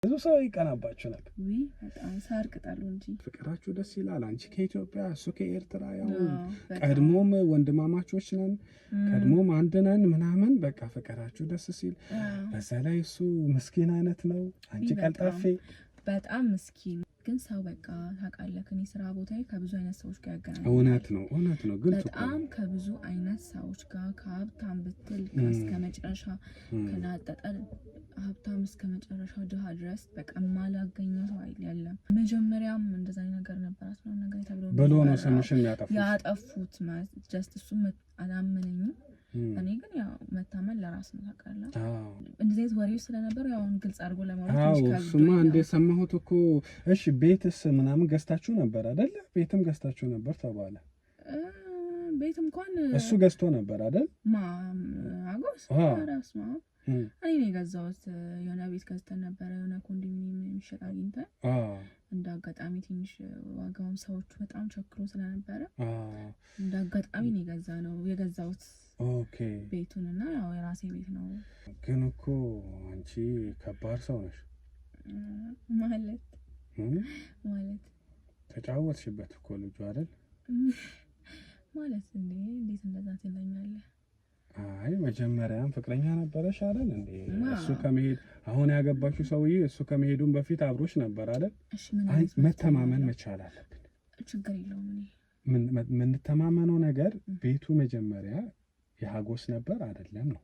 ብዙ ሰው ይቀናባችሁ ነበር። በጣም ሳር ቅጠሉ እንጂ ፍቅራችሁ ደስ ይላል። አንቺ ከኢትዮጵያ እሱ ከኤርትራ ያው ቀድሞም ወንድማማቾች ነን፣ ቀድሞም አንድ ነን ምናምን በቃ ፍቅራችሁ ደስ ሲል፣ በዛ ላይ እሱ ምስኪን አይነት ነው፣ አንቺ ቀልጣፌ። በጣም ምስኪን ግን ሰው በቃ ታውቃለህ፣ እኔ ስራ ቦታዬ ከብዙ አይነት ሰዎች ጋር ያገናኛል። እውነት ነው ግን በጣም ከብዙ አይነት ሰዎች ጋር ከሀብታም ብትል እስከ መጨረሻ ከናጠጠል ሀብታም እስከ መጨረሻው ድሃ ድረስ በቃ ማላገኘው ሰው አይደለም። መጀመሪያም እንደዛ ነገር ነበራት ነው ነገር ተብሎ ነው ስምሽን ያጠፉት ማለት ጀስት እሱ አላመነኝም። እኔ ግን ያው መታመን ለራስ ነው ታውቃለህ። እንደዚህ አይነት ወሬዎች ስለነበረ ያው ግልጽ አድርጎ ለማውራት ይችላል። እሱማ እንደ ሰማሁት እኮ እሺ፣ ቤትስ ምናምን ገዝታችሁ ነበር አይደል? ቤትም ገዝታችሁ ነበር ተባለ። ቤት እንኳን እሱ ገዝቶ ነበር አይደል? አጎስ ራስ ነው እኔ የገዛሁት። የሆነ ቤት ገዝተን ነበረ፣ የሆነ ኮንዶሚኒየም የሚሸጥ አግኝተን እንደ አጋጣሚ ትንሽ ዋጋውን ሰዎቹ በጣም ቸክሮ ስለነበረ እንደ አጋጣሚ ነው የገዛሁት ቤቱን እና ያው የራሴ ቤት ነው። ግን እኮ አንቺ ከባድ ሰው ነሽ ማለት ተጫወትሽበት እኮ ልጁ አይደል ማለት እንዴት እንደዛ ትለኛለህ? አይ መጀመሪያም ፍቅረኛ ነበረሽ አይደል እንዴ? እሱ ከመሄድ አሁን ያገባችሁ ሰውዬ እሱ ከመሄዱን በፊት አብሮሽ ነበር አይደል? አይ መተማመን መቻል አለብን። ችግር የለውም። ምን ተማመነው ነገር ቤቱ መጀመሪያ የሀጎስ ነበር አይደለም ነው?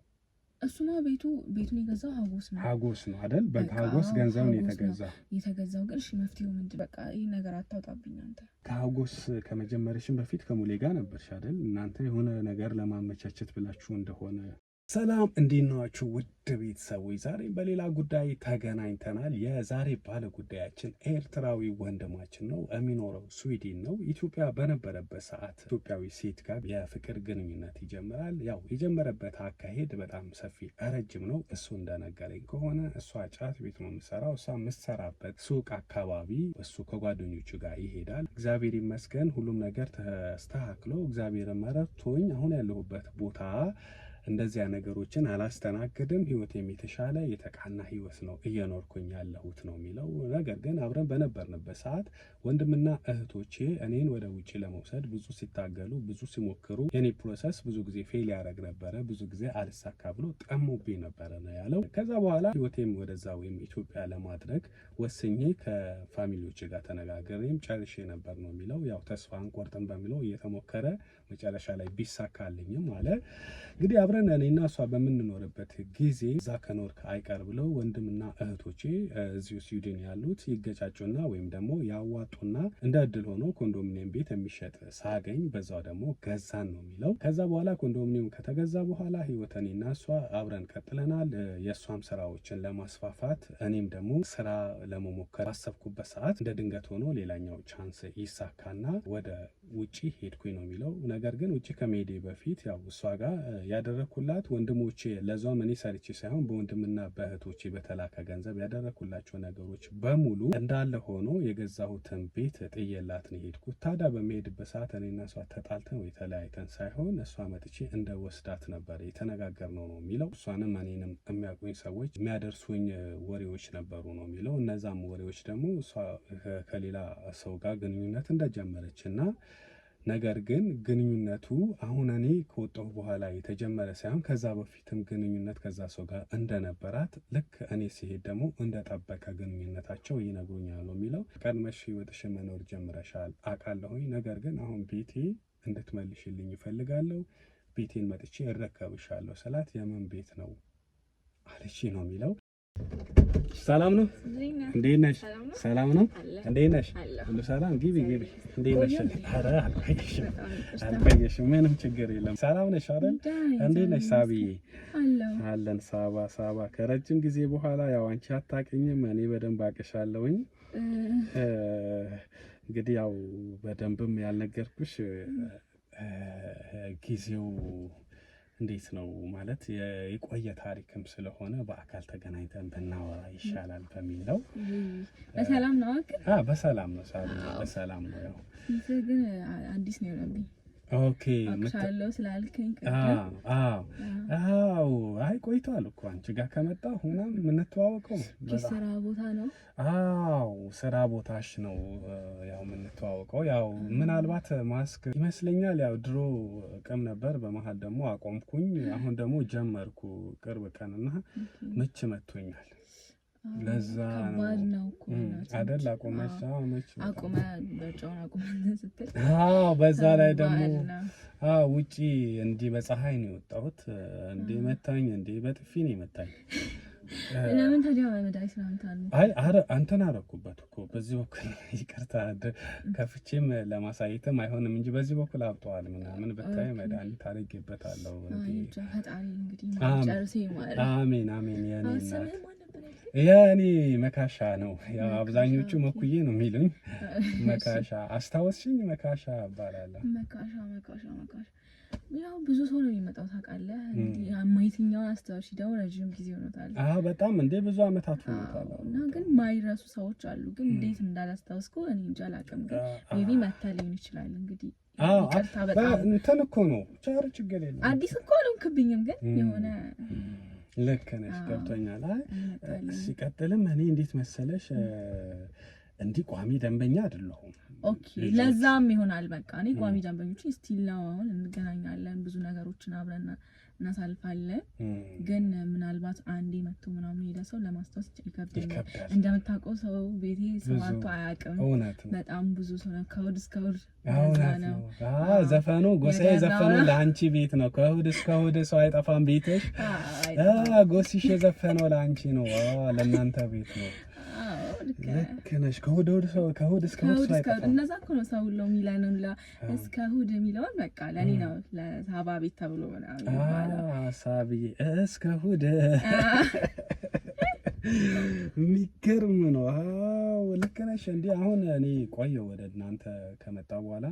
እሱማ ቤቱን የገዛው ሀጎስ ነው አይደል? በሀጎስ ገንዘብ ነው የተገዛው። ግን እሺ መፍትሄው ምንድን? በቃ ይሄ ነገር አታውጣብኝ አንተ። ከሀጎስ ከመጀመርሽም በፊት ከሙሌ ጋር ነበርሽ አይደል? እናንተ የሆነ ነገር ለማመቻቸት ብላችሁ እንደሆነ። ሰላም እንዴት ናችሁ ውድ ቤተሰቦች? ዛሬም በሌላ ጉዳይ ተገናኝተናል። የዛሬ ባለ ጉዳያችን ኤርትራዊ ወንድማችን ነው። የሚኖረው ስዊድን ነው። ኢትዮጵያ በነበረበት ሰዓት ኢትዮጵያዊ ሴት ጋር የፍቅር ግንኙነት ይጀምራል። ያው የጀመረበት አካሄድ በጣም ሰፊ ረጅም ነው። እሱ እንደነገረኝ ከሆነ እሷ ጫት ቤት ነው የምትሰራው፣ እሷ የምትሰራበት ሱቅ አካባቢ እሱ ከጓደኞቹ ጋር ይሄዳል። እግዚአብሔር ይመስገን ሁሉም ነገር ተስተካክሎ እግዚአብሔር መረቶኝ አሁን ያለሁበት ቦታ እንደዚያ ነገሮችን አላስተናግድም። ህይወቴም የተሻለ የተቃና ህይወት ነው እየኖርኩኝ ያለሁት ነው የሚለው። ነገር ግን አብረን በነበርንበት ሰዓት ወንድምና እህቶቼ እኔን ወደ ውጪ ለመውሰድ ብዙ ሲታገሉ፣ ብዙ ሲሞክሩ የኔ ፕሮሰስ ብዙ ጊዜ ፌል ያደረግ ነበረ፣ ብዙ ጊዜ አልሳካ ብሎ ጠሞብኝ ነበረ ነው ያለው። ከዛ በኋላ ህይወቴም ወደዛ ወይም ኢትዮጵያ ለማድረግ ወስኜ ከፋሚሊዎች ጋር ተነጋግሬም ጨርሼ ነበር ነው የሚለው። ያው ተስፋ አንቆርጥም በሚለው እየተሞከረ መጨረሻ ላይ ቢሳካልኝም አለ እንግዲህ አብረን እኔና እሷ በምንኖርበት ጊዜ እዛ ከኖርክ አይቀር ብለው ወንድምና እህቶቼ እዚሁ ስዊድን ያሉት ይገጫጩና ወይም ደግሞ ያዋጡና እንደ እድል ሆኖ ኮንዶሚኒየም ቤት የሚሸጥ ሳገኝ በዛው ደግሞ ገዛን ነው የሚለው። ከዛ በኋላ ኮንዶሚኒየም ከተገዛ በኋላ ህይወት እኔና እሷ አብረን ቀጥለናል። የእሷም ስራዎችን ለማስፋፋት እኔም ደግሞ ስራ ለመሞከር ባሰብኩበት ሰዓት እንደ ድንገት ሆኖ ሌላኛው ቻንስ ይሳካና ወደ ውጪ ሄድኩኝ ነው የሚለው። ነገር ግን ውጪ ከመሄዴ በፊት ያው እሷ ጋር ያደረኩላት ወንድሞቼ ለዛም እኔ ሰርቼ ሳይሆን በወንድምና በእህቶቼ በተላከ ገንዘብ ያደረኩላቸው ነገሮች በሙሉ እንዳለ ሆኖ የገዛሁትን ቤት ጥዬላት ነው የሄድኩት። ታዲያ በመሄድበት ሰዓት እኔና እሷ ተጣልተን ወይ ተለያይተን ሳይሆን እሷ መጥቼ እንደ ወስዳት ነበር የተነጋገርነው ነው የሚለው። እሷንም እኔንም የሚያውቁኝ ሰዎች የሚያደርሱኝ ወሬዎች ነበሩ ነው የሚለው። እነዛም ወሬዎች ደግሞ እሷ ከሌላ ሰው ጋር ግንኙነት እንደጀመረች እና ነገር ግን ግንኙነቱ አሁን እኔ ከወጣሁ በኋላ የተጀመረ ሳይሆን ከዛ በፊትም ግንኙነት ከዛ ሰው ጋር እንደነበራት ልክ እኔ ሲሄድ ደግሞ እንደጠበቀ ግንኙነታቸው ይነግሩኛል ነው የሚለው። ቀድመሽ ህይወትሽ መኖር ጀምረሻል አውቃለሁኝ፣ ነገር ግን አሁን ቤቴ እንድትመልሽልኝ ይፈልጋለሁ፣ ቤቴን መጥቼ እረከብሻለሁ ስላት የምን ቤት ነው አለች ነው የሚለው። ሰላም ነው? እንዴት ነሽ? ሰላም ነው? እንዴት ነሽ? ሁሉ ሰላም? ግቢ እንዴት ነሽ? ኧረ አልቆየሽም፣ ምንም ችግር የለም። ሰላም ነሽ አይደል? እንዴት ነሽ ሳቢዬ? አለን ሳባ ከረጅም ጊዜ በኋላ ያው አንቺ አታውቅኝም፣ እኔ በደንብ አውቅሻለሁኝ። እንግዲህ ያው በደንብም ያልነገርኩሽ ጊዜው እንዴት ነው ማለት የቆየ ታሪክም ስለሆነ በአካል ተገናኝተን ብናወራ ይሻላል በሚል ነው። በሰላም ነው? በሰላም ነው ሳቢ፣ በሰላም ነው። ያው ግን አዲስ ነው የሆነብኝ ኦኬ አክሻለው ስላልከኝ አዎ አይ ቆይቷል እኮ አንቺ ጋር ከመጣሁ ምናምን የምንተዋወቀው ስራ ቦታ ነው። አዎ ስራ ቦታሽ ነው ያው የምንተዋወቀው። ያው ምናልባት ማስክ ይመስለኛል ያው ድሮ ቅም ነበር፣ በመሀል ደግሞ አቆምኩኝ። አሁን ደግሞ ጀመርኩ ቅርብ ቀንና ምች መቶኛል። ለዛ ነው አይደል አቆመሽ? አቆመ በጫውን አቆመ ስትል በዛ ላይ ደግሞ ውጪ እንዲህ በፀሐይ ነው የወጣሁት። እንዴ መታኝ፣ እንዴ በጥፊ ነው የመታኝ። ለምን ታዲያ መድኃኒት ነው? አይ አንተን አደረኩበት እኮ በዚህ በኩል ይቅርታ ከፍቼም ለማሳየትም አይሆንም እንጂ በዚህ በኩል አብጠዋል ምናምን ብታይ መድኃኒት አድርጌበታለሁ። አሜን አሜን። የኔ መካሻ ነው። ያው አብዛኞቹ መኩዬ ነው የሚሉኝ። መካሻ አስታወስሽኝ? መካሻ እባላለሁ። መካሻ ያው ብዙ ሰው ነው የሚመጣው ታውቃለህ። የትኛውን አስታውሽ? ደግሞ ረጅም ጊዜ ሆኖታል። በጣም እንዴ ብዙ አመታት ሆኖታል። እና ግን ማይረሱ ሰዎች አሉ። ግን እንዴት እንዳላስታውስኩ እኔ እንጃ አላውቅም። ግን ሜቢ መተህ ሊሆን ይችላል። እንግዲህ ይቅርታ በጣም እንትን እኮ ነው። ችግር የለም። አዲስ እኮ አልሆንክብኝም። ግን የሆነ ልክ ነሽ፣ ገብቶኛል። ሲቀጥልም እኔ እንዴት መሰለሽ እንዲህ ቋሚ ደንበኛ አይደለሁም። ኦኬ ለዛም ይሆናል። በቃ እኔ ቋሚ ደንበኞች ስቲል ነው፣ አሁን እንገናኛለን፣ ብዙ ነገሮችን አብረን እናሳልፋለን። ግን ምናልባት አንዴ መጥቶ ምናምን ሄደ ሰው ለማስታወስ ይከብደኛል። እንደምታውቀው ሰው ቤቴ ሰዋቱ አያውቅም። በጣም ብዙ ሰው ነው ከእሑድ እስከ እሑድ ነው። ዘፈኑ ጎሳዬ ዘፈኑ ለአንቺ ቤት ነው። ከእሑድ እስከ እሑድ ሰው አይጠፋም ቤትሽ። ጎሲሽ የዘፈነው ለአንቺ ነው፣ ለእናንተ ቤት ነው። ልክ ነሽ። ከእሑድ እስከ እሑድ ሰው አይጠፋም። እነዛ እኮ ነው ሰው ሁሉ የሚለውን እስከ እሑድ የሚለውን በቃ ለእኔ ነው ለሳባ ቤት ተብሎ ምናምን ሳብዬ እስከ እሑድ የሚገርም ነው። ልክ ነሽ። እንዲህ አሁን እኔ ቆየሁ ወደ እናንተ ከመጣ በኋላ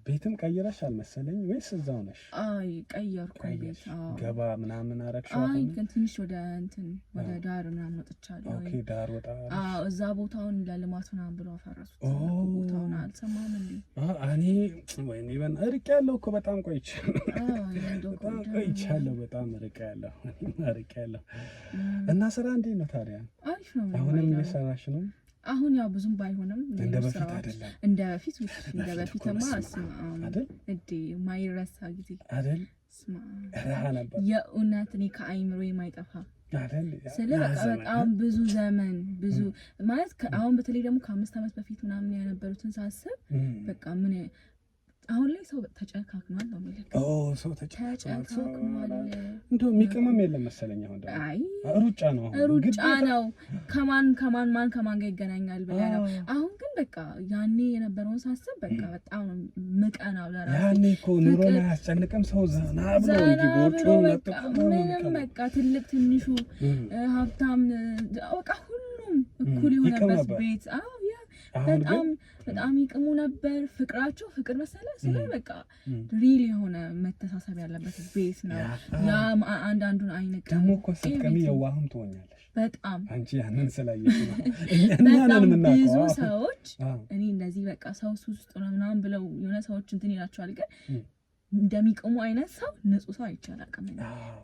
ቤትም ቀይረሻል መሰለኝ ወይስ እዛው ነሽ? አይ ቀየርኩ። ቤት ገባ ምናምን አረግሽው? አይ ግን ትንሽ ወደ ዳር ምናምን ወጥቻለሁ። ኦኬ ዳር ወጣ። እዛ ቦታውን ለልማት ምናምን ብለው አፈረሱት። ቦታውን አልሰማም እንዴ? እኔ ወይኔ ርቄያለሁ እኮ በጣም ቆይቻለሁ። በጣም ርቄያለሁ። እና ስራ እንዴት ነው ታዲያ? አሪፍ ነው። አሁንም እየሰራሽ ነው? አሁን ያው ብዙም ባይሆንም እንደ በፊት አይደለም። እንደ በፊትማ እንዴ ማይረሳ ጊዜ አይደል? የእውነት እኔ ከአይምሮ የማይጠፋ ስለ በቃ በጣም ብዙ ዘመን ብዙ ማለት አሁን በተለይ ደግሞ ከ5 ዓመት በፊት ምናምን የነበሩትን ሳስብ በቃ ምን አሁን ላይ ሰው ተጨካክኗል ነው የሚለው። ሰው ተጨካክኗል። እንደው የሚቀመም የለም መሰለኝ። አሁን ደግሞ አይ ሩጫ ነው። ከማን ጋር ይገናኛል ብለህ ነው። አሁን ግን በቃ ያኔ የነበረውን ሳስብ በቃ በጣም ምቀናው ለራሴ። ያኔ እኮ ኑሮን አያስጨንቅም። ሰው ዘና ብሎ እንጂ ቦርጩን ምንም በቃ ትልቅ ትንሹ ሀብታም በቃ ሁሉም እኩል የሆነበት ቤት በጣም ይቅሙ ነበር። ፍቅር መሰለህ ስለ በቃ ሪል የሆነ መተሳሰብ ያለበት ቤት ነው። ያ አንዳንዱን አይነት ደግሞ እኮ ስትቀሚ የዋህም ትሆኛለሽ በጣም አንቺ ያንን ስላየሽ ነው። በጣም ብዙ ሰዎች እኔ እንደዚህ በቃ ሰው ውስጥ ነው ምናምን ብለው የሆነ ሰዎች እንትን ይላቸዋል። ግን እንደሚቅሙ አይነት ሰው ንጹህ ሰው አይቻልም።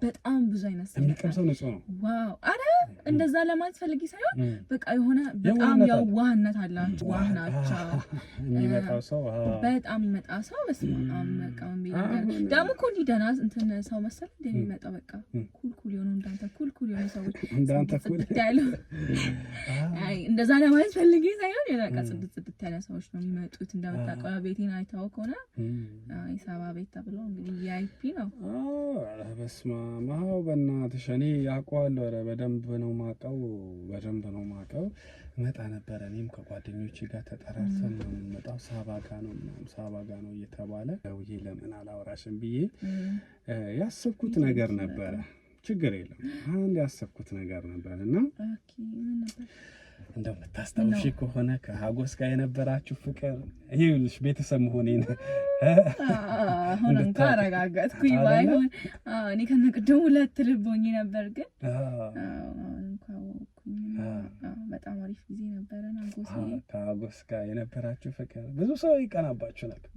በጣም ብዙ አይነት ሰው የሚቅም ሰው ንጹህ ነው። ዋው አረ እንደዛ ለማለት ፈልጊ ሳይሆን በቃ የሆነ በጣም የዋህነት አላቸው። ዋህ ናቸው። የሚመጣው ሰው በጣም የሚመጣ ሰው በስማም በቃ ደግሞ እኮ እንዲህ ደህና እንትን ሰው መሰለህ እንደሚመጣው በቃ ኩል የሆኑ እንዳንተ ኩል የሆኑ ሰዎች እንዳንተ ኩል ያለው አይ እንደዛ ለማለት ፈልጊ ሳይሆን የበቃ ጽድት ያለ ሰዎች ነው የሚመጡት። እንደምታውቀው ቤቴን አይተኸው ከሆነ አይ ሳባ ቤት ተብሎ እንግዲህ ቪአይፒ ነው። በስመ አብ በእናትሽ እኔ ያውቀዋለሁ። ኧረ በደንብ ነው ማውቀው። መጣ ነበር እኔም ከጓደኞቼ ጋር ተጠራርተን ነው የምንመጣው። ሳባ ጋ ነው እየተባለ ደውዬ ለምን አላወራሽም ብዬ ያሰብኩት ነገር ነበረ። ችግር የለም አንድ ያሰብኩት ነገር ነበር እና እንደምታስታውሺ ከሆነ ከሀጎስ ጋር የነበራችሁ ፍቅር ይኸውልሽ ቤተሰብ መሆኔን አሁን እንኳን አረጋገጥኩኝ። ባይሆን እኔ ከነቅድሙ 2 ልብ ሆኜ ነበር። ግን በጣም አሪፍ ጊዜ ነበረን። ከአጎስ ጋር የነበራችሁ ፍቅር ብዙ ሰው ይቀናባችሁ ነበር።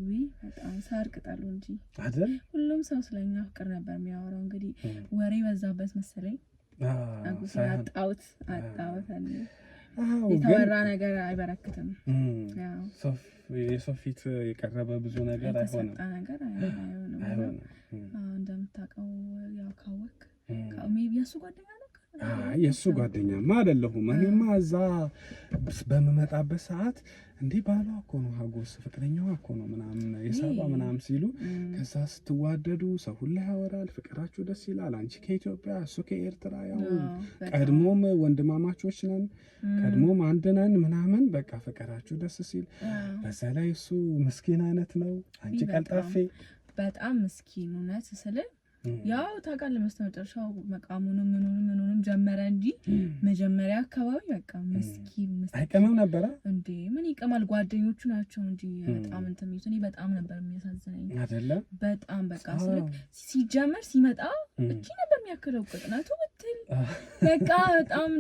በጣም ሳር ቅጠሉ እንጂ አይደል? ሁሉም ሰው ስለኛ ፍቅር ነበር የሚያወራው። እንግዲህ ወሬ በዛበት መሰለኝ አጎስ አጣውት የተወራ ነገር አይበረክትም። የሰው ፊት የቀረበ ብዙ ነገር አይሆንም። እንደምታውቀው ያው ካወቅ ሜቢ የእሱ ጓደኛ ነው። የእሱ ጓደኛማ አይደለሁም። እኔማ እዛ በምመጣበት ሰዓት እንዴ ባሏ እኮ ነው አጎስ ፍቅረኛዋ እኮ ነው ምናምን የሳባ ምናምን ሲሉ ከዛ ስትዋደዱ ሰው ሁሉ ያወራል። ፍቅራችሁ ደስ ይላል። አንቺ ከኢትዮጵያ እሱ ከኤርትራ ያው ቀድሞም ወንድማማቾች ነን ቀድሞም አንድ ነን ምናምን በቃ ፍቅራችሁ ደስ ሲል በዛ ላይ እሱ ምስኪን አይነት ነው። አንቺ ቀልጣፌ በጣም ምስኪን እውነት ስለ ያው ታውቃለህ መስተመጨረሻው መቃሙንም ምኑንም ጀመረ እንጂ መጀመሪያ አካባቢ በቃ ምስኪን አይቀመም ነበር እንዴ። ምን ይቀማል? ጓደኞቹ ናቸው እንጂ በጣም እንትን እኔ በጣም ነበር የሚያሳዝነኝ አይደለ? በጣም በቃ ሲጀመር ሲመጣ እቺ ነበር የሚያክለው ቅጥነቱ ብትል በቃ በጣም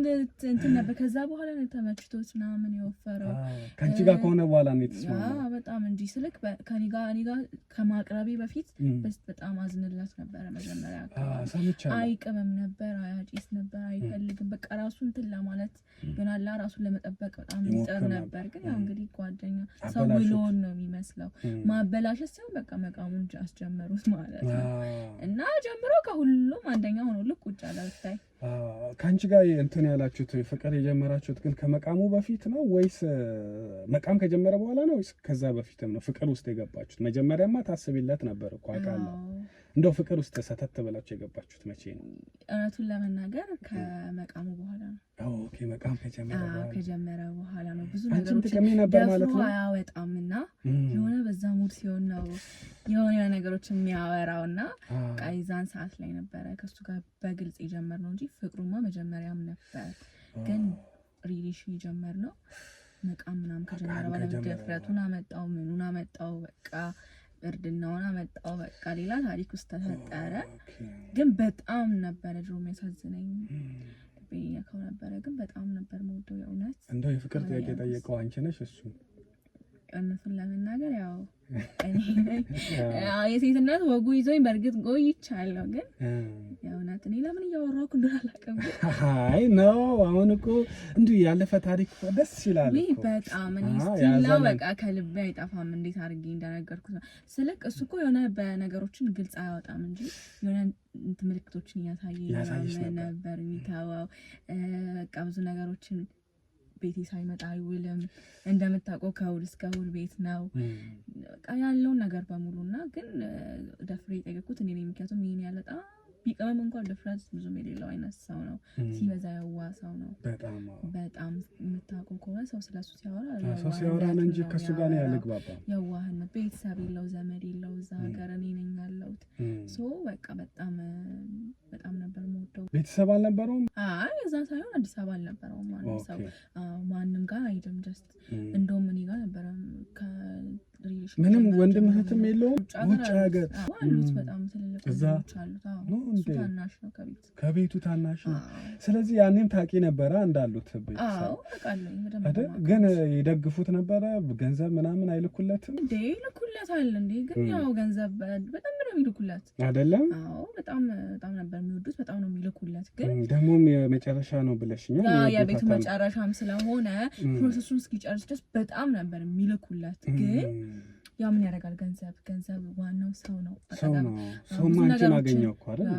እንትን ነበር። ከዛ በኋላ ነው ተመችቶት ምናምን የወፈረው። ከአንቺ ጋር ከሆነ በኋላ ነው የተስማማው በጣም እንጂ ስልክ ከኔ ጋር ከማቅረቤ በፊት በጣም አዝንላት ነበር። መጀመሪያ አይቀመም ነበር፣ አያጭስ ነበር፣ አይፈልግም። በቃ ራሱን እንትን ለማለት ይሆናል ራሱን ለመጠበቅ በጣም ይጥር ነበር። ግን ያው እንግዲህ ጓደኛ ሰው ውሎን ነው የሚመስለው። ማበላሸት ሲሆን በቃ መቃሙን አስጀመሩት ማለት ነው። እና ጀምሮ ከሁሉም አንደኛ ሆኖ ልክ ቁጭ አለ ብታይ። ከአንቺ ጋር እንትን ያላችሁት ፍቅር የጀመራችሁት ግን ከመቃሙ በፊት ነው ወይስ መቃም ከጀመረ በኋላ ነው ወይስ ከዛ በፊትም ነው ፍቅር ውስጥ የገባችሁት? መጀመሪያማ ታስቢለት ነበር እኮ አውቃለሁ። እንደው ፍቅር ውስጥ ሰተት ብላችሁ የገባችሁት መቼ ነው? እውነቱን ለመናገር ከመቃሙ በኋላ ነው። ኦኬ መቃም ከጀመረ በኋላ ነው። ብዙ ነገሮች ደፍሮ አያወጣምና የሆነ በዛ ሙድ ሲሆን ነው የሆነ ነገሮች የሚያወራውና ቃይዛን ሰዓት ላይ ነበረ ከሱ ጋር በግልጽ የጀመርነው እንጂ ፍቅሩማ መጀመሪያም ነበር። ግን ሪሌሽን የጀመርነው መቃም ምናምን ከጀመረ በኋላ ድፍረቱን አመጣው ምኑን አመጣው በቃ እርድናውን አመጣው በቃ ሌላ ታሪክ ውስጥ ተፈጠረ። ግን በጣም ነበረ ድሮ የሚያሳዝነኝ በየካው ነበረ። ግን በጣም ነበር የምወደው የእውነት። እንደው የፍቅር ጥያቄ ጠየቀው አንቺ ነሽ እሱ? እውነቱን ለመናገር ያው እኔ የሴትነት ወጉ ይዞኝ በእርግጥ ቆይቻለሁ። ግን የእውነት እኔ ለምን እያወራሁ እንደሆነ አላውቅም። አይ ነው አሁን እኮ እንዲሁ ያለፈ ታሪክ ደስ ይላል እኮ በጣም። እኔ ስቲላው በቃ ከልቤ አይጠፋም። እንዴት አድርጌ እንደነገርኩት ነው ስልክ እሱ እኮ የሆነ በነገሮችን ግልጽ አያወጣም እንጂ የሆነ ምልክቶችን እያሳየ ነበር የሚታወው። በቃ ብዙ ነገሮችን ቤቴ ሳይመጣ አይውልም። እንደምታውቀው ከእሑድ እስከ እሑድ ቤት ነው በቃ ያለውን ነገር በሙሉና ግን ደፍሬ የጠየኩት እኔ ነኝ። ምክንያቱም ይሄን ያለጣ ቢቀመም እንኳን ድፍረት ብዙም የሌለው አይነት ሰው ነው። ሲበዛ የዋ ሰው ነው። በጣም የምታውቀው ከሆነ ሰው ስለሱ ሲያወራ ነው እንጂ ከሱ ጋር ነው ያለግባባ። የዋህነት ቤተሰብ የለው ዘመድ የለው እዛ ሀገር እኔ ነኝ ያለሁት። ሶ በቃ በጣም ነበር የምወደው። ቤተሰብ አልነበረውም? አይ እዛ ሳይሆን አዲስ አበባ አልነበረውም። ማንም ሰው ማንም ጋር አይደለም። ጀስት እንደውም እኔ ጋር ነበረ። ምንም ወንድም እህትም የለውም? ውጭ ሀገር አሉት። በጣም ትልልቅ ልጆች አሉት። እሱ ታናሽ ነው ከቤቱ ታናሽ ነው። ስለዚህ ያኔም ታውቂ ነበረ እንዳሉት ቤተሰብ? አውቃለሁ። ግን ይደግፉት ነበረ? ገንዘብ ምናምን አይልኩለትም እንዴ? ይልኩለታል እንዴ? ግን ያው ገንዘብ በጣም ነው የሚልኩለት አይደለም? አዎ በጣም ነበር የሚወዱት። በጣም ነው የሚልኩለት። ግን ደግሞም የመጨረሻ ነው ብለሽኛል። የቤቱ መጨረሻም ስለሆነ ፕሮሰሱን እስኪጨርስ ድረስ በጣም ነበር የሚልኩለት። ግን ያ ምን ያደርጋል? ገንዘብ ዋናው ሰው ነው። ሰውማ አንቺን አገኘው እኮ አይደል?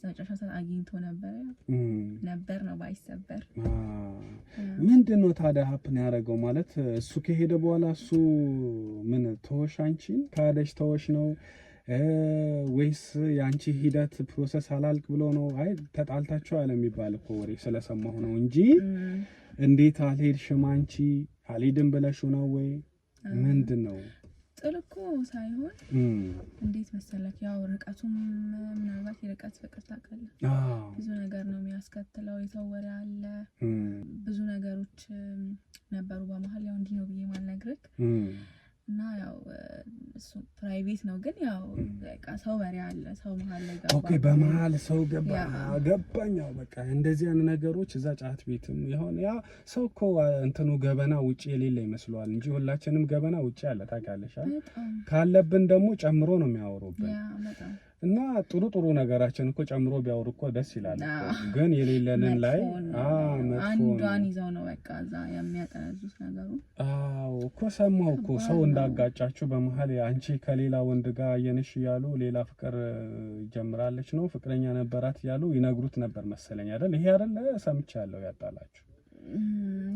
መጨረሻ ሰዓት አግኝቶ ነበር ነው ባይሰበር። ምንድን ነው ታዲያ ሀፕን ያደረገው? ማለት እሱ ከሄደ በኋላ እሱ ምን ተወሽ? አንቺን ካደሽ ተወሽ ነው ወይስ የአንቺ ሂደት ፕሮሰስ አላልቅ ብሎ ነው? አይ ተጣልታችሁ አለ የሚባል እኮ ወሬ ስለሰማሁ ነው እንጂ እንዴት አልሄድሽም አንቺ አልሄድም ብለሽ ነው ወይ ምንድን ነው? ጥል እኮ ሳይሆን እንዴት መሰለክ፣ ያው ርቀቱም ምናልባት የርቀት ፍቅር ታውቃለህ፣ ብዙ ነገር ነው የሚያስከትለው። የሰው ወሬ አለ፣ ብዙ ነገሮች ነበሩ በመሀል። ያው እንዲህ ነው ብዬ ማልነግርህ እና ያው እሱ ፕራይቬት ነው ግን ያው በቃ ሰው በሬ አለ ሰው መሀል ላይ ገባ። ኦኬ በመሀል ሰው ገባኝ። በቃ እንደዚህ አይነት ነገሮች እዛ ጫት ቤትም ይሆን ያ ሰው እኮ እንትኑ ገበና ውጪ የሌለ ይመስለዋል እንጂ ሁላችንም ገበና ውጪ አለ ታውቂያለሽ። ካለብን ደግሞ ጨምሮ ነው የሚያወሩብን እና ጥሩ ነገራችን እኮ ጨምሮ ቢያወሩ እኮ ደስ ይላል እኮ ግን የሌለንን ላይ አንዷን ይዘው ነው በቃ እዛ የሚያጠነዙት ነገሩ። አዎ እኮ ሰማሁ እኮ ሰው እንዳጋጫችሁ በመሀል አንቺ ከሌላ ወንድ ጋር አየንሽ እያሉ ሌላ ፍቅር ጀምራለች ነው ፍቅረኛ ነበራት እያሉ ይነግሩት ነበር መሰለኝ አይደል? ይሄ አይደል ሰምቻለሁ ያጣላችሁ?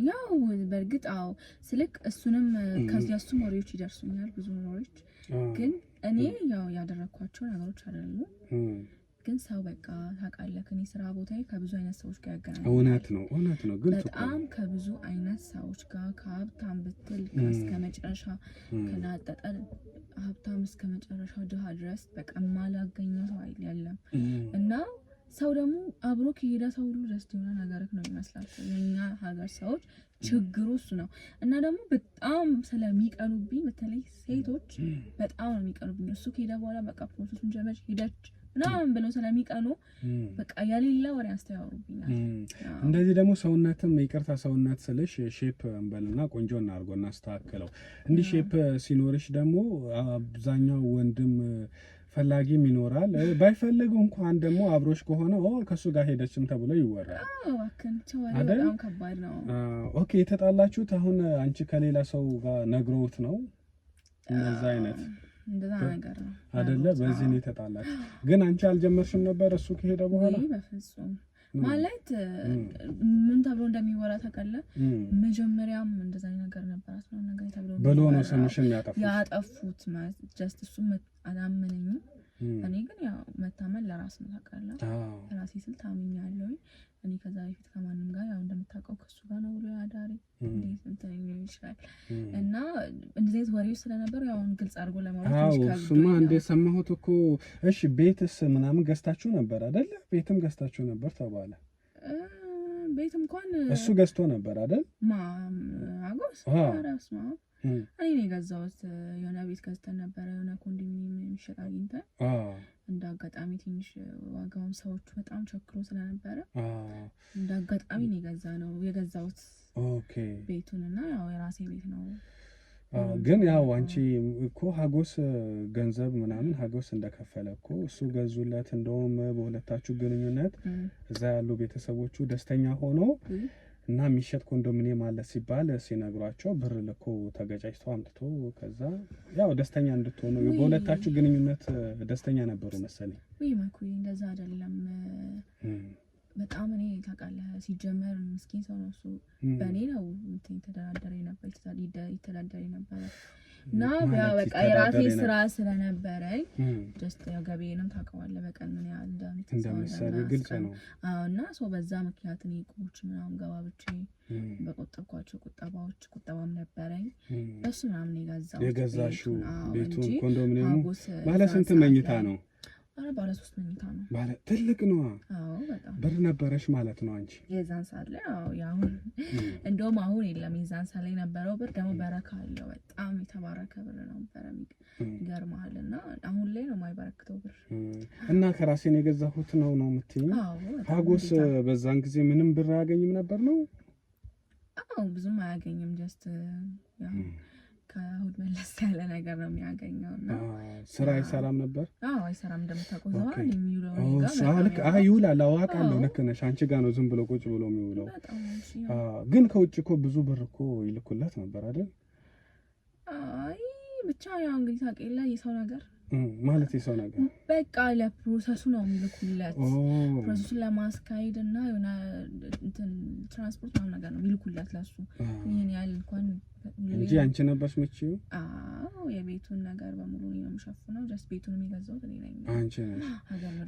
ያው በእርግጥ አዎ ስልክ እሱንም ከዚህ እሱ ወሬዎች ይደርሱኛል ብዙ ወሬዎች ግን እኔ ያው ያደረኳቸው ነገሮች አይደሉም። ግን ሰው በቃ ታውቃለህ እኔ ስራ ቦታዬ ከብዙ አይነት ሰዎች ጋር ያገናኛል። እውነት ነው ግን በጣም ከብዙ አይነት ሰዎች ጋር ከሀብታም ብትል እስከ መጨረሻ ከናጠጠ ሀብታም እስከ መጨረሻ ድሃ ድረስ በቃ ማላገኘው ሰው አይደለም። እና ሰው ደግሞ አብሮ ከሄደ ሰው ሁሉ ደስ የሆነ ነገር ነው የሚመስላቸው የኛ ሀገር ሰዎች። ችግሩ እሱ ነው። እና ደግሞ በጣም ስለሚቀኑብኝ በተለይ ሴቶች በጣም ነው የሚቀኑብኝ። እሱ ከሄደ በኋላ በቃ ፕሮሰሱን ጀመረች ሄደች ምናምን ብለው ስለሚቀኑ በቃ ያሌላ ወሬ አስተያወሩብኛል። እንደዚህ ደግሞ ሰውነትም ይቅርታ ሰውነት ስልሽ ሼፕ እንበልና ቆንጆ እናድርጎ እናስተካክለው። እንዲህ ሼፕ ሲኖርሽ ደግሞ አብዛኛው ወንድም ፈላጊም ይኖራል። ባይፈልጉ እንኳን ደግሞ አብሮሽ ከሆነ ከሱ ጋር ሄደችም ተብሎ ይወራል። በጣም ከባድ ነው። ኦኬ የተጣላችሁት አሁን አንቺ ከሌላ ሰው ጋር ነግሮት ነው እንደዛ አይነት እንደዛ ነገር ነው አይደለ? በዚህ ነው የተጣላችሁ። ግን አንቺ አልጀመርሽም ነበር እሱ ከሄደ በኋላ? በፍጹም ማለት ምን ተብሎ እንደሚወራ ታውቃለህ? መጀመሪያም እንደዛ ነገር ነበራት ነው ነገር ተብሎ ብሎ ነው ስምሽን ያጠፉት ማለት ጀስት እሱ አላመነኝም። እኔ ግን ያው መታመን ለራስ ነው ታውቃለህ። ራሴ ስል ታምኛለሁ። እኔ ከዛ በፊት ከማንም ጋር ያው እንደምታውቀው ከሱ ጋር ነው ብሎ ያዳሪ እንዴት እንትን ይችላል እና እንደዚህ ወሬው ስለነበር ያው ግልጽ አድርጎ ለማውራት ይችላል። እሱማ እንደ ሰማሁት እኮ እሺ ቤትስ ምናምን ገዝታችሁ ነበር አይደል? ቤትም ገዝታችሁ ነበር ተባለ። ቤት እንኳን እሱ ገዝቶ ነበር አይደል? አጎስ አራስማ እኔ ነው የገዛሁት። የሆነ ቤት ገዝተን ነበረ የሆነ ኮንዶሚኒየም የሚሸጥ አግኝተን እንደ አጋጣሚ ትንሽ ዋጋውን ሰዎቹ በጣም ቸክሮ ስለነበረ እንደ አጋጣሚ ነው የገዛሁት ቤቱን እና ያው የራሴ ቤት ነው። ግን ያው አንቺ እኮ ሀጎስ ገንዘብ ምናምን ሀጎስ እንደከፈለ እኮ እሱ ገዙለት። እንደውም በሁለታችሁ ግንኙነት እዛ ያሉ ቤተሰቦቹ ደስተኛ ሆኖ እና የሚሸጥ ኮንዶሚኒየም አለ ሲባል ሲነግሯቸው ብር ልኮ ተገጫጭቶ አምጥቶ ከዛ ያው ደስተኛ እንድትሆኑ በሁለታችሁ ግንኙነት ደስተኛ ነበሩ መሰለኝ። ወይ ማኩይ እንደዛ አይደለም። በጣም እኔ ታውቃለህ ሲጀመር ምስኪን ሰው ነው እሱ። በእኔ ነው ተደራደረ ነበር ይተዳደረ ነበር እና በቃ የራሴ ስራ ስለነበረኝ ጀስት ያው ገበዬንም ታውቀዋለህ በቀን ምን ያህል እንደምትሰሪ ግልጽ ነው። እና ሰው በዛ ምክንያት እኔ ቁሞች ምናምን ገባብቼ በቆጠብኳቸው ቁጠባም ነበረኝ እሱ ምናምን የገዛሽው ቤቱን ኮንዶሚኒየሙ ባለ ስንት መኝታ ነው? ባለ 3 መኝታ ነው። ባለ ትልቅ ነው። አዎ በጣም ብር ነበረሽ ማለት ነው አንቺ የዛን ሰዓት ላይ? አዎ ያሁን እንደውም አሁን የለም የዛን ሰዓት ላይ ነበረው ብር ደግሞ በረካ አለው። በጣም የተባረከ ብር ነው ይገርምሃል። እና አሁን ላይ ነው የማይበረክተው ብር እና ከራሴን የገዛሁት ነው የምትይኝ? ሀጎስ በዛን ጊዜ ምንም ብር አያገኝም ነበር ነው? አዎ ብዙም አያገኝም። ጀስት ያው ከእሑድ መለስ ያለ ነገር ነው የሚያገኘው እና ስራ አይሰራም ነበር። አዎ አይሰራም። እንደምታውቀው ዘዋል የሚውለው ነገር ይውላል። አዋቃለሁ። ልክ ነሽ። አንቺ ጋር ነው ዝም ብሎ ቁጭ ብሎ የሚውለው። ግን ከውጭ እኮ ብዙ ብር እኮ ይልኩለት ነበር አይደል? አይ ብቻ ያው እንግዲህ ታውቂያለሽ የሰው ነገር ማለት የሰው ነገር በቃ ለፕሮሰሱ ነው የሚልኩለት። ፕሮሰሱን ለማስካሄድ እና የሆነ እንትን ትራንስፖርት ነው ነገር ነው የሚልኩለት ለሱ። ይሄን ያህል እንኳን እንጂ አንቺ ነበርሽ ምቺው? አዎ የቤቱን ነገር በሙሉ ነው የምሸፍነው። ጀስት ቤቱን የሚገዛውት እኔ ነኝ። አንቺ ነሽ።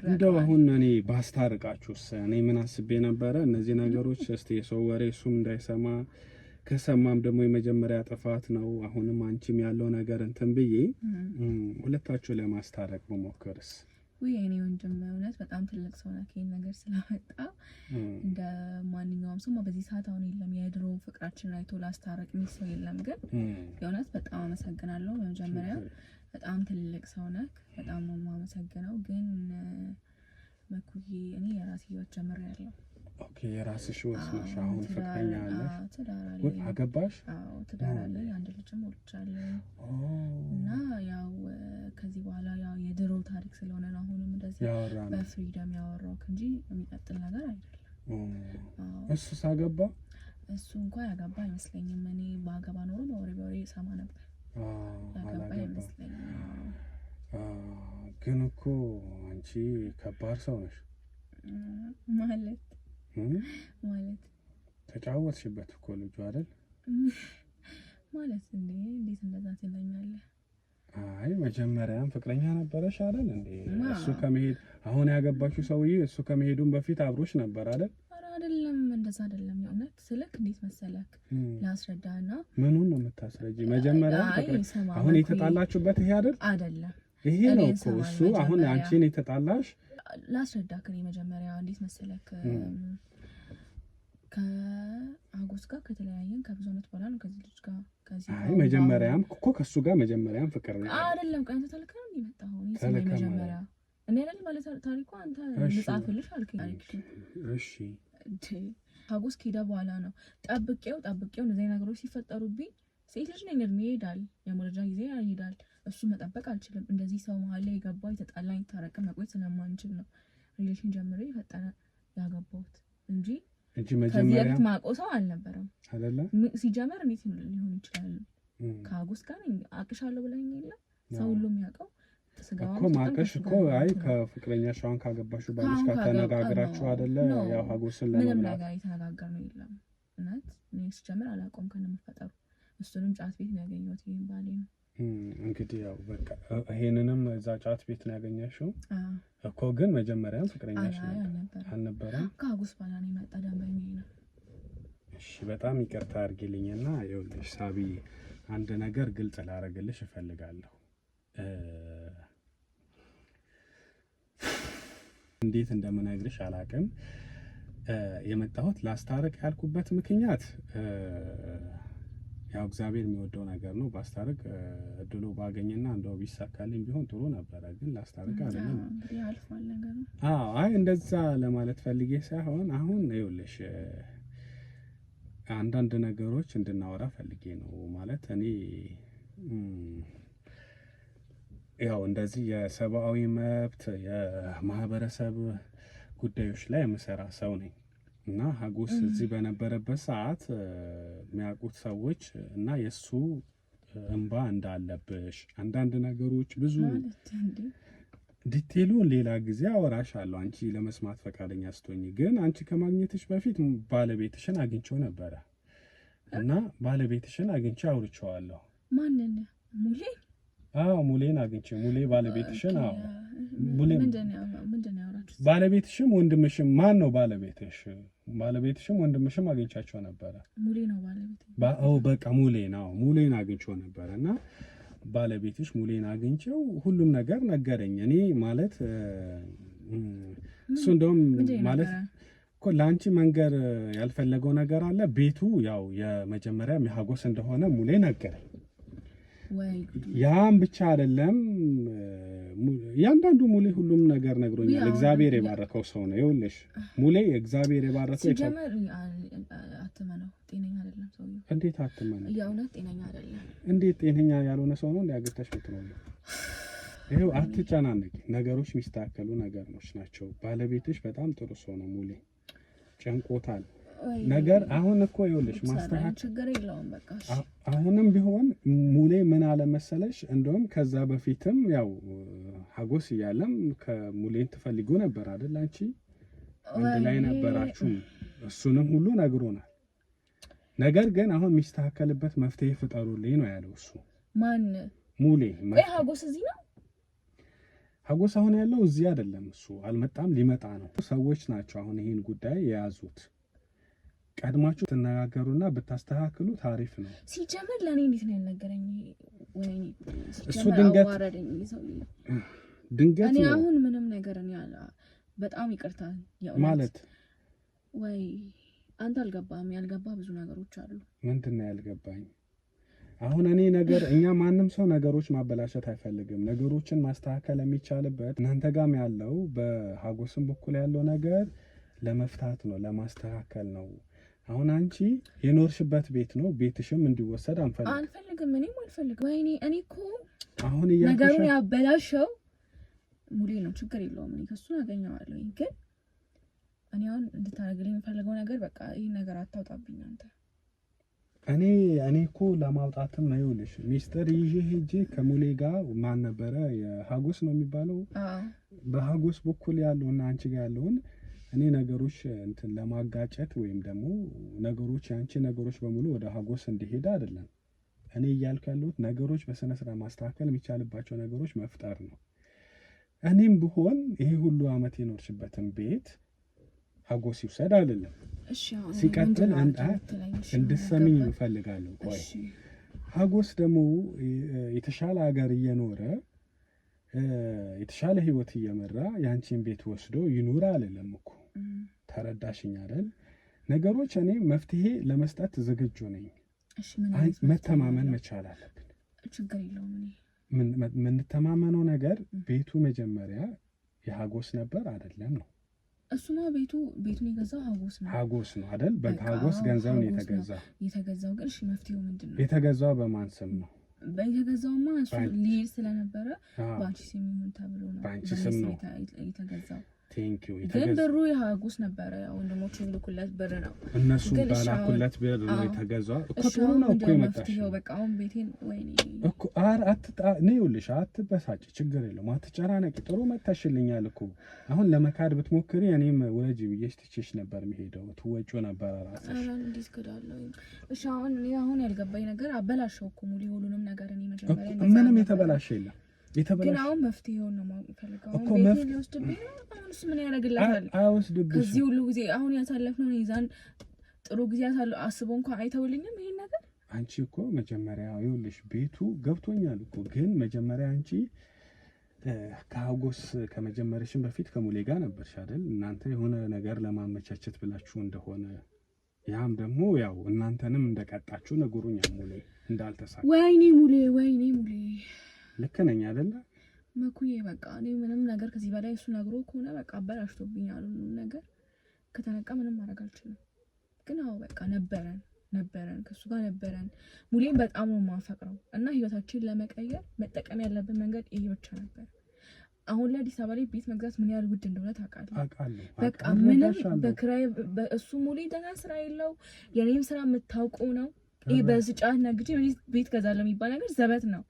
እንደው አሁን እኔ ባስታርቃችሁስ እኔ ምን አስቤ ነበረ እነዚህ ነገሮች እስቲ የሰው ወሬ እሱም እንዳይሰማ ከሰማም ደግሞ የመጀመሪያ ጥፋት ነው። አሁንም አንቺም ያለው ነገር እንትን ብዬ ሁለታችሁ ለማስታረቅ መሞከርስ? ወይ እኔ ወንድም እውነት በጣም ትልቅ ሰው ነህ ይሄን ነገር ስላመጣ እንደ ማንኛውም ሰው በዚህ ሰዓት አሁን የለም የድሮ ፍቅራችንን አይቶ ላስታረቅ ሰው የለም ግን የእውነት በጣም አመሰግናለሁ በመጀመሪያ በጣም ትልቅ ሰው ነህ በጣም ነው የማመሰግነው ግን መኩዬ እኔ የራሴ ህይወት ጀምሬያለሁ ኦኬ የራስሽ ህይወት ነሽ አሁን ፍቅረኛ አለሽ ወይ አገባሽ አዎ ትዳር አለኝ አንድ ልጅም ወልጃለሁ እና ያው ከዚህ በኋላ ያው የድሮ ታሪክ ስለሆነ ነው አሁንም እንደዚህ በፍሪደም ያወራው እንጂ የሚቀጥል ነገር አይደለም እሱ ሳገባ እሱ እንኳን ያገባ አይመስለኝም እኔ ባገባ ኖሮ በወሬ ሰማ ነበር ያገባ አይመስለኝም ግን እኮ አንቺ ከባድ ሰው ነሽ ማለት ተጫወትሽበት እኮ ልጁ አይደል ማለት እንዴት እንደዛ ትለኛለህ አይ መጀመሪያም ፍቅረኛ ነበረሽ አይደል እንዴ እሱ ከመሄድ አሁን ያገባሽው ሰውዬ እሱ ከመሄዱን በፊት አብሮሽ ነበር አይደል አይደለም እንደዛ አይደለም የእውነት ስልክ እንዴት መሰለክ ላስረዳና ምኑን ነው የምታስረጂ መጀመሪያ አሁን የተጣላችሁበት ይሄ አይደለም ይሄ ነው እኮ እሱ አሁን አንቺን የተጣላሽ ላስረዳክ እኔ መጀመሪያ እንዴት መሰለክ ከአጎስ ጋር ከተለያየን ከብዙ ዓመት በኋላ ነው ከዚህ ልጅ ጋር አይ መጀመሪያም እኮ ከሱ ጋር መጀመሪያም ፍቅር ነው አይደለም ቀን ተልከን ይመጣው እኔ መጀመሪያ እኔ አይደል ማለት ታሪኩ አንተ ልጻፍልሽ አልከኝ እሺ አጎስ ከሄደ በኋላ ነው ጠብቄው እንደዚህ ነገሮች ሲፈጠሩብኝ ሴት ልጅ ነኝ እድሜ ይሄዳል የመረጃ ጊዜ ይሄዳል እሱ መጠበቅ አልችልም እንደዚህ ሰው መሀል ላይ የገባው የተጣላኝ ታረቀም መቆየት ስለማንችል ነው ሪሌሽን ጀምሬ ፈጠነ ያገባሁት እንጂ መጀመሪያ ማቆሰው አልነበረም አይደለ ሲጀመር እንዴት ሊሆን ይችላል ከአጎስ ጋር አቅሻለሁ ብለኝ የለ ሰው ሁሉ የሚያውቀው እኮ ማቀሽ እኮ አይ ከፍቅረኛሽ አሁን ካገባሹ ባልሽ ጋር ተነጋግራችሁ አይደለ ያው አጎስን ለማለት ምንም ነገር የተነጋገርነው የለም እውነት እኔ ሲጀምር አላውቀውም ከነመፈጠሩ እሱንም ጫት ቤት ነው ያገኘሁት ይሄን ባሌ ነው እንግዲህ ያው በቃ ይሄንንም እዛ ጫት ቤት ነው ያገኘሽው እኮ ግን መጀመሪያም ፍቅረኛሽ አልነበረም ከአጎስ በኋላ ነው የመጣ ደንበኛዬ ነው እሺ በጣም ይቅርታ አድርጊልኝና ይኸውልሽ ሳቢ አንድ ነገር ግልጽ ላደርግልሽ እፈልጋለሁ እንዴት እንደምነግርሽ አላውቅም የመጣሁት ላስታረቅ ያልኩበት ምክንያት ያው እግዚአብሔር የሚወደው ነገር ነው ባስታረቅ እድሉ ባገኝና እንደው ቢሳካልኝ ቢሆን ጥሩ ነበር ግን ላስታረቅ አይደለም ያልፋል ነገር አይ እንደዛ ለማለት ፈልጌ ሳይሆን አሁን ይኸውልሽ አንዳንድ ነገሮች እንድናወራ ፈልጌ ነው ማለት እኔ ያው እንደዚህ የሰብአዊ መብት የማህበረሰብ ጉዳዮች ላይ የምሰራ ሰው ነኝ እና አጎስ እዚህ በነበረበት ሰዓት የሚያውቁት ሰዎች እና የሱ እንባ እንዳለብሽ አንዳንድ ነገሮች ብዙ ዲቴሉን ሌላ ጊዜ አወራሻለሁ አንቺ ለመስማት ፈቃደኛ ስትሆኚ ግን አንቺ ከማግኘትሽ በፊት ባለቤትሽን አግኝቼው ነበረ እና ባለቤትሽን አግኝቼ አውርቼዋለሁ ማንን ሙሌ ሙሌን አግኝቼ ሙሌ ባለቤትሽን ሙሌ ምንድነው ያወራችሁት ባለቤትሽም ወንድምሽም ማን ነው ባለቤትሽም ወንድምሽም አግኝቻቸው ነበረ ሙሌ ነው ባለቤት በቃ ሙሌ ነው ሙሌን አግኝቼው ነበረና ባለቤትሽ ሙሌን አግኝቼው ሁሉም ነገር ነገረኝ እኔ ማለት እሱ እንደውም ማለት እኮ ላንቺ መንገር ያልፈለገው ነገር አለ ቤቱ ያው የመጀመሪያ የአጎስ እንደሆነ ሙሌ ነገረኝ ያም ብቻ አይደለም ያንዳንዱ ሙሌ ሁሉም ነገር ነግሮኛል እግዚአብሔር የባረከው ሰው ነው ይኸውልሽ ሙሌ እግዚአብሔር የባረከው ሲጀመር አትመነው ጤነኛ አይደለም ሰውዬው እንዴት አትመነው የእውነት ጤነኛ አይደለም እንዴት ጤነኛ ያልሆነ ሰው ነው እንዲያገርተሽ ምትነው ይሄው አትጨናነቂ ነገሮች ሚስተካከሉ ነገሮች ናቸው ባለቤትሽ በጣም ጥሩ ሰው ነው ሙሌ ጨንቆታል ነገር አሁን እኮ ይኸውልሽ ማስተካከል ችግር የለውም በቃ አሁንም ቢሆን ሙሌ ምን አለ መሰለሽ እንደውም ከዛ በፊትም ያው አጎስ እያለም ከሙሌን ትፈልጉ ነበር አይደል አንቺ አንድ ላይ ነበራችሁ እሱንም ሁሉ ነግሮናል ነገር ግን አሁን የሚስተካከልበት መፍትሄ ፍጠሩልኝ ነው ያለው እሱ ማን ሙሌ አጎስ እዚህ ነው አጎስ አሁን ያለው እዚህ አይደለም እሱ አልመጣም ሊመጣ ነው ሰዎች ናቸው አሁን ይሄን ጉዳይ የያዙት ቀድማችሁ ተነጋገሩና ብታስተካክሉ ታሪፍ ነው ሲጀመር ለኔ እንዴት ነው ያነገረኝ ወይ እሱ ድንገት ድንገት እኔ አሁን ምንም ነገር እኔ በጣም ይቅርታ ማለት ወይ አንተ አልገባህም። ያልገባ ብዙ ነገሮች አሉ። ምንድነው ያልገባኝ? አሁን እኔ ነገር እኛ ማንም ሰው ነገሮች ማበላሸት አይፈልግም። ነገሮችን ማስተካከል የሚቻልበት እናንተ ጋርም ያለው በሀጎስም በኩል ያለው ነገር ለመፍታት ነው፣ ለማስተካከል ነው። አሁን አንቺ የኖርሽበት ቤት ነው፣ ቤትሽም እንዲወሰድ አልፈልግም። እኔም አልፈልግም። ወይኔ እኔ እኮ አሁን ነገሩን ያበላሸው ሙሌ ነው። ችግር የለውም፣ እኔ ከሱ አገኘዋለሁ። ግን እኔ አሁን እንድታደርግልኝ የምፈልገው ነገር በቃ ይሄ ነገር አታውጣብኝ አንተ። እኔ እኮ ለማውጣትም ነው ይኸውልሽ፣ ሚስጥር ይዤ ሄጄ ከሙሌ ጋር ማን ነበረ የሀጎስ ነው የሚባለው፣ በሀጎስ በኩል ያለውና አንቺ ጋር ያለውን እኔ ነገሮች እንትን ለማጋጨት ወይም ደግሞ ነገሮች ያንቺ ነገሮች በሙሉ ወደ ሀጎስ እንዲሄድ አይደለም። እኔ እያልኩ ያለሁት ነገሮች በስነ ስርዓት ማስተካከል የሚቻልባቸው ነገሮች መፍጠር ነው። እኔም ብሆን ይሄ ሁሉ አመት የኖርሽበትን ቤት ሀጎስ ይውሰድ አይደለም። ሲቀጥል እንድትሰሚኝ እፈልጋለሁ። ቆይ ሀጎስ ደግሞ የተሻለ ሀገር እየኖረ የተሻለ ህይወት እየመራ ያንቺን ቤት ወስዶ ይኑር አይደለም እኮ። ተረዳሽኝ አይደል? ነገሮች እኔ መፍትሄ ለመስጠት ዝግጁ ነኝ። መተማመን መቻል አለብን። ችግር የለውም። የምንተማመነው ነገር ቤቱ መጀመሪያ የሀጎስ ነበር አይደለም ነው። እሱማ ቤቱን የገዛው ሀጎስ ነው አይደል? በሀጎስ ገንዘብ ነው የተገዛው። ግን እሺ መፍትሄው ምንድን ነው? የተገዛው በማን ስም ነው? የተገዛውማ እሱ ሊሄድ ስለነበረ በአንቺ ስም ይሁን ተብሎ ነው። በአንቺ ስም ነው የተገዛው። ቴንኪው። ግን ብሩ የሀጎስ ነበረ። ወንድሞቹ ልኩለት ብር ነው፣ እነሱ ባላኩለት ብር ነው የተገዛው እኮ። ጥሩ ነው እኮ የመጣሽው። በቃ አሁን ቤቴን ወይኔ እኮ ይኸውልሽ፣ አትበሳጭ፣ ችግር የለውም፣ አትጨናነቂ። ጥሩ መታሽልኛል እኮ። አሁን ለመካድ ብትሞክሪ እኔም ወለጅ ብዬሽ ትቼሽ ነበር የሚሄደው፣ ትወጪው ነበር ራስሽ። እንዴት ከዳለሁ? እሺ አሁን ያልገባኝ ነገር አበላሸው እኮ ሙሉ ሁሉንም ነገር። እኔ መጀመሪያ ምንም የተበላሸ የለም። ግን አሁን መፍትሄውን ነው ማወቅ ፈልገው። አሁን ቤቴን ሊወስድብኝ ነው። አሁንስ ምን ያደርግላታል? አይወስድብሽ። ከዚህ ሁሉ ጊዜ አሁን ያሳለፍነው ይዛን ጥሩ ጊዜ አስበው እንኳን አይተውልኝም ይሄን ነገር። አንቺ እኮ መጀመሪያ ይኸውልሽ ቤቱ ገብቶኛል እኮ፣ ግን መጀመሪያ አንቺ ከሀጎስ ከመጀመርሽም በፊት ከሙሌ ጋር ነበርሽ አይደል? እናንተ የሆነ ነገር ለማመቻቸት ብላችሁ እንደሆነ ያም ደግሞ ያው እናንተንም እንደቀጣችሁ ነገሩኛል። ሙሌ እንዳልተሳካ። ወይኔ ሙሌ ልክ ነኝ አይደለ? መኩዬ በቃ እኔ ምንም ነገር ከዚህ በላይ እሱ ነግሮ ከሆነ በቃ አበላሽቶብኛል። ነገር ከተነቃ ምንም ማድረግ አልችልም። ግን አዎ በቃ ነበረን ከሱ ጋር ነበረን። ሙሌን በጣም ነው የማፈቅረው እና ህይወታችንን ለመቀየር መጠቀም ያለብን መንገድ ይሄ ብቻ ነበር። አሁን ላይ አዲስ አበባ ላይ ቤት መግዛት ምን ያህል ውድ እንደሆነ ታውቃለህ? በቃ ምንም በክራይ በእሱ ሙሌ ደህና ስራ የለው፣ የኔም ስራ የምታውቀው ነው። ይሄ በስጫት ነግጄ ቤት ገዛለሁ የሚባል ነገር ዘበት ነው።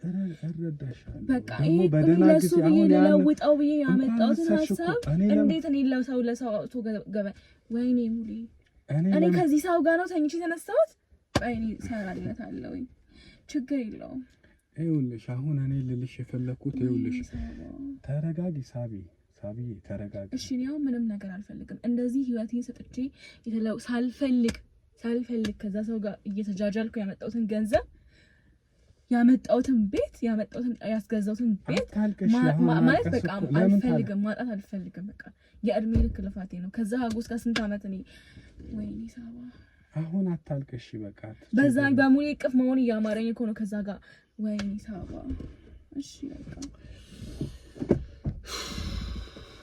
በቃ ይሄ ለሱ ብዬ ልለውጠው ብዬ ያመጣሁትን ሀሳብ እንዴት እኔ ለሰው አውጥቶ ገበ። ወይኔ ሙሌ እኔ ከዚህ ሰው ጋር ነው ተኝቼ የተነሳሁት። ወይኔ እሰራለታለሁ፣ ችግር የለውም። ይኸውልሽ አሁን እኔ ልልሽ የፈለኩት ይኸውልሽ፣ ተረጋጊ ሳቢ፣ ተረጋጊ። እሺ እኔ አሁን ምንም ነገር አልፈልግም። እንደዚህ ህይወቴን ሰጥቼ ሳልፈልግ ከዛ ሰው ጋር እየተጃጃልኩ ያመጣሁትን ገንዘብ ያመጣሁትን ቤት ያስገዛሁትን ቤት ማለት በቃ አልፈልግም፣ ማጣት አልፈልግም። በቃ የእድሜ ልክ ልፋቴ ነው። ከዛ ሀጎስ ጋር ስንት አመት እኔ ወይኔ ሳባ አሁን አታልቅሽ። በቃ በዛ በሙሉ እቅፍ መሆን እያማረኝ እኮ ነው ከዛ ጋር ወይኔ ሳባ። እሺ በቃ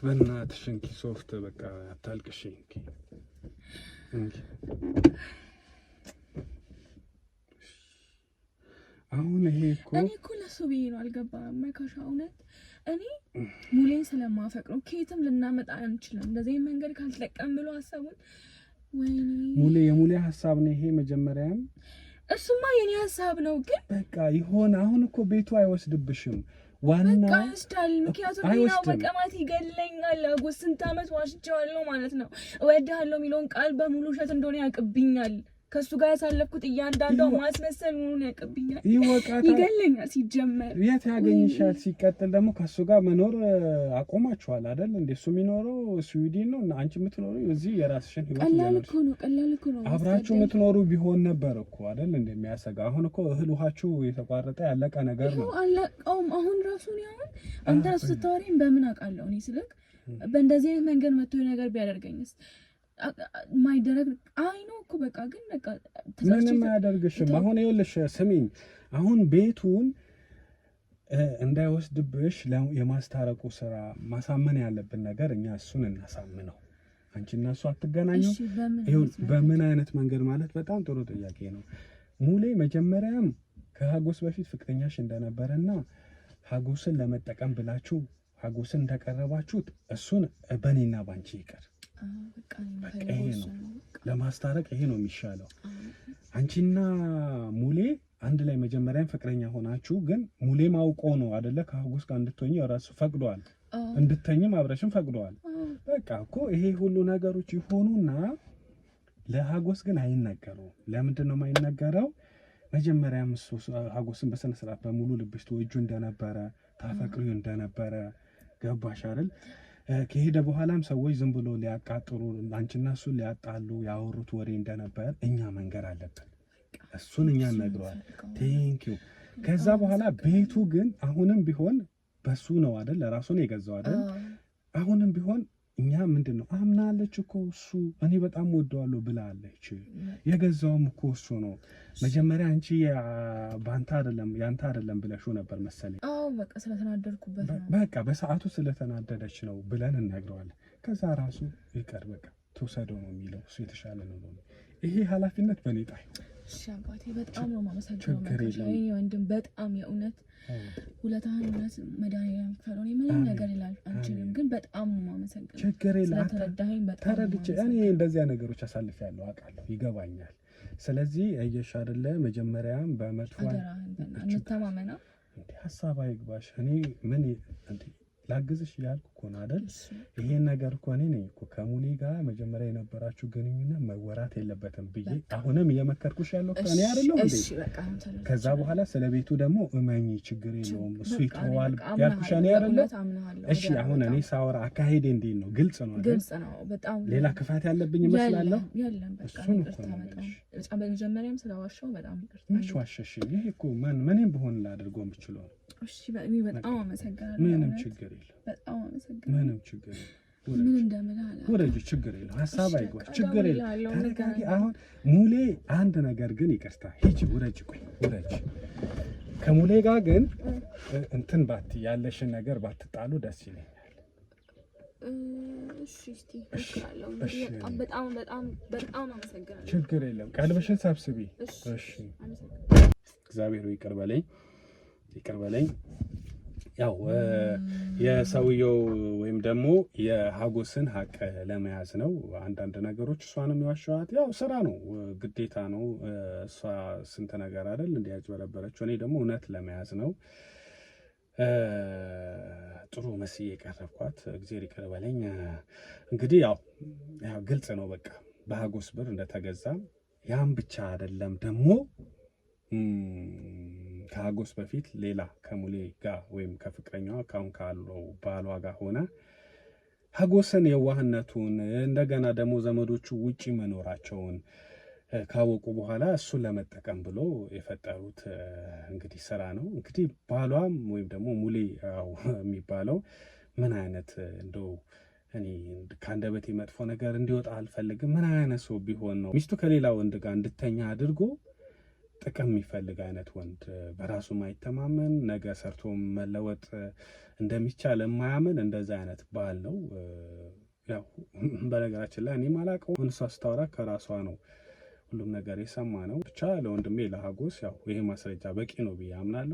በእናትሽ እንኪ ሶፍት በቃ አታልቅሽ እንኪ አሁን ይሄ እኔ እኮ ለሱ ብዬ ነው። አልገባም መካሻ። እውነት እኔ ሙሌን ስለማፈቅረው ከየትም ልናመጣ አንችልም እንደዚህ መንገድ ካልተጠቀም ብሎ ሀሳቡን ወይኔ የሙሌ ሀሳብ ነው ይሄ መጀመሪያም። እሱማ የኔ ሀሳብ ነው፣ ግን በቃ ይሆን አሁን እኮ ቤቱ አይወስድብሽም። ዋና በቃ ይወስዳል። ምክንያቱም ሌላው በቀማት ይገለኛል። ስንት አመት ዋሽቼዋለሁ ማለት ነው። እወድሃለሁ የሚለውን ቃል በሙሉ ውሸት እንደሆነ ያውቅብኛል። ከሱ ጋር ያሳለፍኩት እያንዳንዷ ማስመሰል መሆኑን ያቀብኛል፣ ይወቃታል፣ ይገለኛል። ሲጀመር የት ያገኝሻል? ሲቀጥል ደግሞ ከሱ ጋር መኖር አቆማችኋል አይደል እንዴ? እሱ የሚኖረው ስዊድን ነው እና አንቺ የምትኖረው እዚህ የራስሽን ህይወት ቀላል እኮ ነው። አብራችሁ የምትኖሩ ቢሆን ነበር እኮ አይደል እንደሚያሰጋ። አሁን እኮ እህል ውሃችሁ የተቋረጠ ያለቀ ነገር ነው። አለቀውም። አሁን ራሱ ነው አንተ ራሱ ስታወሪኝ በምን አውቃለሁ እኔ ስልክ በእንደዚህ አይነት መንገድ መጥቶ ነገር ቢያደርገኝስ ማይደረግ አይኖ እኮ በቃ ግን በቃ ምንም አያደርግሽም። አሁን ይኸውልሽ ስሚኝ፣ አሁን ቤቱን እንዳይወስድብሽ የማስታረቁ ስራ ማሳመን ያለብን ነገር እኛ እሱን እናሳምነው። አንቺ እና እሱ አትገናኙ። በምን አይነት መንገድ ማለት በጣም ጥሩ ጥያቄ ነው ሙሌ። መጀመሪያም ከሀጎስ በፊት ፍቅረኛሽ እንደነበረና ሀጎስን ለመጠቀም ብላችሁ ሀጎስን እንደቀረባችሁት እሱን በእኔና ባንቺ ይቀር። በቃ ይሄ ነው ለማስታረቅ፣ ይሄ ነው የሚሻለው። አንቺና ሙሌ አንድ ላይ መጀመሪያም ፍቅረኛ ሆናችሁ፣ ግን ሙሌ ማውቆ ነው አይደለ ከሀጎስ ጋር እንድትሆኚ ራሱ ፈቅዷል፣ እንድትተኝም አብረሽም ፈቅዷል። በቃ እኮ ይሄ ሁሉ ነገሮች ይሆኑና ለሀጎስ ግን አይነገረውም። ለምንድን ነው የማይነገረው? መጀመሪያም እሱ ሀጎስን በስነ ስርዓት በሙሉ ልብሽ ትወጁ እንደነበረ ታፈቅሪው እንደነበረ ገባሽ አይደል? ከሄደ በኋላም ሰዎች ዝም ብሎ ሊያቃጥሩ አንቺና እሱን ሊያጣሉ ያወሩት ወሬ እንደነበር እኛ መንገር አለብን። እሱን እኛ ነግረዋል። ቴንኪው። ከዛ በኋላ ቤቱ ግን አሁንም ቢሆን በሱ ነው አይደል? ለራሱን የገዛው አይደል? አሁንም ቢሆን እኛ ምንድነው አምናለች እኮ እሱ እኔ በጣም ወደዋለሁ ብላለች። የገዛውም እኮ እሱ ነው። መጀመሪያ አንቺ ባንታ አይደለም ያንተ አይደለም ብለሽው ነበር መሰለኝ። በቃ ስለተናደድኩበት ነው። በቃ በሰዓቱ ስለተናደደች ነው ብለን እንነግረዋለን። ከዛ ራሱ ይቀር በቃ ተወሰደው ነው የሚለው እሱ የተሻለ ነው ነው። ይሄ ኃላፊነት በኔ ጣይ። እሺ አባቴ በጣም ነው የማመሰግነው። ይሄ ወንድም በጣም የእውነት ሁለታን እውነት መድኃኒዓለም ፈሎኔ ምንም ነገር ይላል አንቺንም ግን በጣም ነው የማመሰግነው። ችግር የለም ስለተረዳኸኝ በጣም ተረድቼ እኔ እንደዚያ ነገሮች አሳልፌያለሁ አውቃለሁ፣ ይገባኛል። ስለዚህ እየሽ አይደለ መጀመሪያም በመጥፎ እንተማመና እንዴ ሐሳብ አይግባሽ። እኔ ምን እንዴ ላግዝሽ ያልኩ እኮ ነው አይደል? ይሄን ነገር እኮ እኔ ነኝ እኮ ከሙሌ ጋር መጀመሪያ የነበራችሁ ግንኙነት መወራት የለበትም ብዬ አሁንም እየመከርኩሽ ያለው ከኔ አይደለም እንዴ? ከዛ በኋላ ስለ ቤቱ ደግሞ እመኚ፣ ችግር የለውም እሱ ይተዋል ያልኩሽ እኔ አይደለም? እሺ አሁን እኔ ሳወራ አካሄዴ እንዴት ነው? ግልጽ ነው አይደል? ግልጽ ነው በጣም። ሌላ ክፋት ያለብኝ ይመስላለሁ? የለም በቃ ይቅርታ በጣም በመጀመሪያም ስለዋሻው በጣም ይቅርታ። መች ዋሸሽ? ይሄ እኮ ምንም በሆነ ላድርገው የምችለው። እሺ በጣም አመሰግናለሁ። ምንም ችግር የለም። በጣም አመሰግናለሁ። ምንም ችግር የለም። ምን እንደምልህ ወረጅ ችግር የለም። ሐሳብ አይጓሽ ችግር የለም። ተረጋጊ። አሁን ሙሌ አንድ ነገር ግን ይቅርታ ሂጂ፣ ውረጅ፣ ቆይ ውረጅ። ከሙሌ ጋር ግን እንትን ባት ያለሽን ነገር ባትጣሉ ደስ ይለኛል። እሺ እስቲ እከራለሁ። በጣም አመሰግናለሁ። ችግር የለም። ቀልብሽን ሰብስቢ። እሺ እግዚአብሔር ይቅር በለኝ። ያው የሰውየው ወይም ደግሞ የሀጎስን ሀቅ ለመያዝ ነው አንዳንድ ነገሮች እሷንም የዋሸኋት ያው ስራ ነው፣ ግዴታ ነው። እሷ ስንት ነገር አይደል እንዲያጭበረበረችው፣ እኔ ደግሞ እውነት ለመያዝ ነው ጥሩ መስዬ የቀረብኳት። እግዚአብሔር ይቅር በለኝ። እንግዲህ ያው ግልጽ ነው በቃ በሀጎስ ብር እንደተገዛ። ያም ብቻ አይደለም ደግሞ ከሀጎስ በፊት ሌላ ከሙሌ ጋር ወይም ከፍቅረኛዋ ካሁን ካለው ባሏ ጋር ሆነ ሀጎስን የዋህነቱን እንደገና ደግሞ ዘመዶቹ ውጪ መኖራቸውን ካወቁ በኋላ እሱን ለመጠቀም ብሎ የፈጠሩት እንግዲህ ስራ ነው። እንግዲህ ባሏም ወይም ደግሞ ሙሌ የሚባለው ምን አይነት እንደው እኔ ከአንደበቴ መጥፎ ነገር እንዲወጣ አልፈልግም። ምን አይነት ሰው ቢሆን ነው ሚስቱ ከሌላ ወንድ ጋር እንድተኛ አድርጎ ጥቅም የሚፈልግ አይነት ወንድ፣ በራሱ ማይተማመን፣ ነገ ሰርቶ መለወጥ እንደሚቻል የማያምን እንደዛ አይነት ባል ነው። ያው በነገራችን ላይ እኔ ማላውቀው እሷ ስታወራ ከራሷ ነው ሁሉም ነገር የሰማ ነው። ብቻ ለወንድሜ ለሀጎስ ያው ይሄ ማስረጃ በቂ ነው ብዬ አምናለሁ።